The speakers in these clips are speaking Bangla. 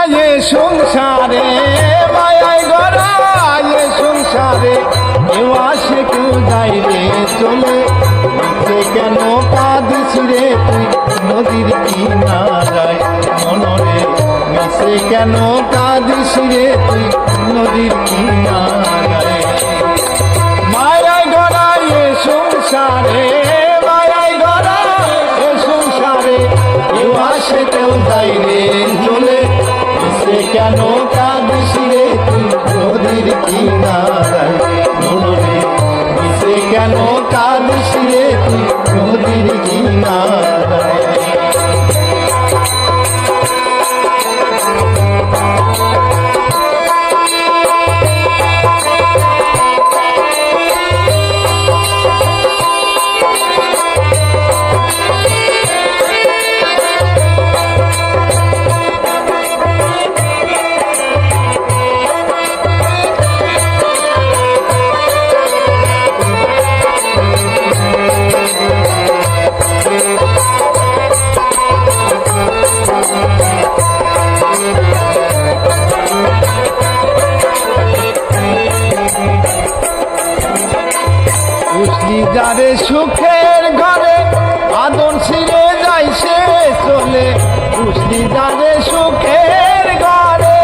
ये संसारे मायाय गड़ा ये संसारे केउ आशे केउ जाय रे चले সে কেন কাঁদিস রে তুই নদীর কিনারায় মনরে মিশে কেন কাঁদিস রে তুই নদীর কিনারায় মায়ায় গড়া এ সংসারে মায়ায় গড়া এ সংসারে কেউ আসে কেউ যায় রে চলে মিশে কেন কাঁদিস রে তুই নদীর কিনারায় মনরে মিশে কেন কাঁদিস রে তুই নদীর কিনারায় যারে সুখের ঘরে আদন ছিঁড়ে যায় সে চলে বুঝলি যারে সুখের ঘরে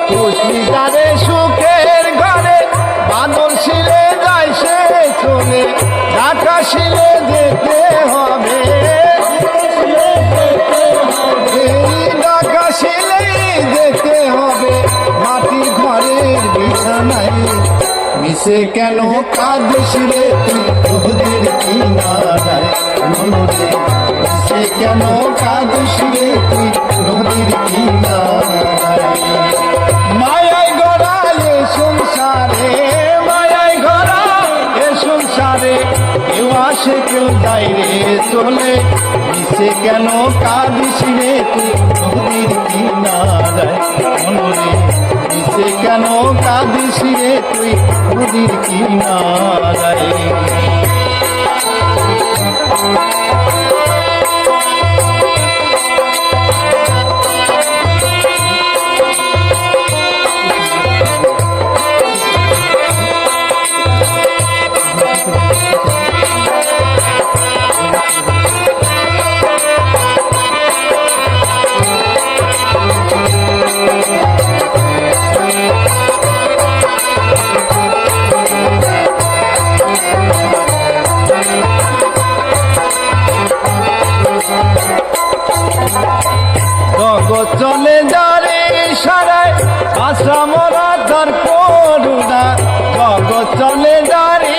বুঝলি যারে সুখের ঢাকা শিলে যেতে হবে ঢাকা শিলে যেতে হবে মাটির ঘরের বিছানায় মিশে কেন কাঁদিস রে তুই নদীর কিনারায় মনরে মিশে কেন কাঁদিস রে তুই নদীর কিনারায় মায়ায় গড়া এ সংসারে মায়ায় গড়া এ সংসারে কেউ আসে কেউ যায় রে চলে মিশে কেন কাঁদিস রে তুই নদীর কিনারায় মনরে মিশে কেন কাঁদিস রে তুই নদীর কিনারায় চলে যারে সারায় আশা মরা তার করুণা জগৎ চলে যারে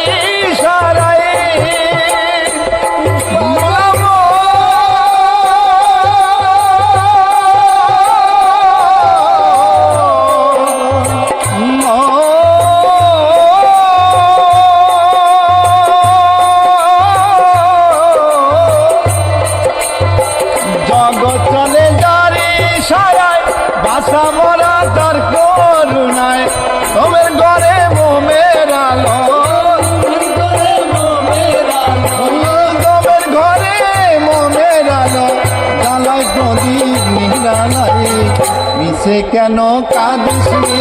সারায় জগৎ চলে যারে সারায় বাসা মরা তার করুণায় তোমের ঘরে মোমের আলো তোমের ঘরে মোমের আলো জ্বালায় প্রদীপ নিরালায় মিশে কেন কাঁদিস রে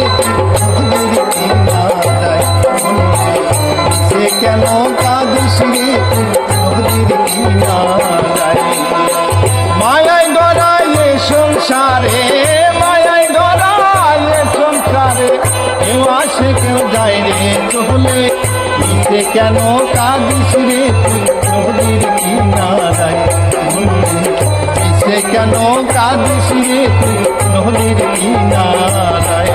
নদীর কিনারায় মিশে কেন কাঁদিস রে নদীর কিনারায় মায়ায় গড়া এ সংসারে মায়ায় গড়া এ সংসারে কেউ আসে কেউ যায় রে চলে মিশে কেন কাঁদিস রে তুই নদীর কিনারায় মিশে কেন কাঁদিস রে তুই নদীর কিনারায়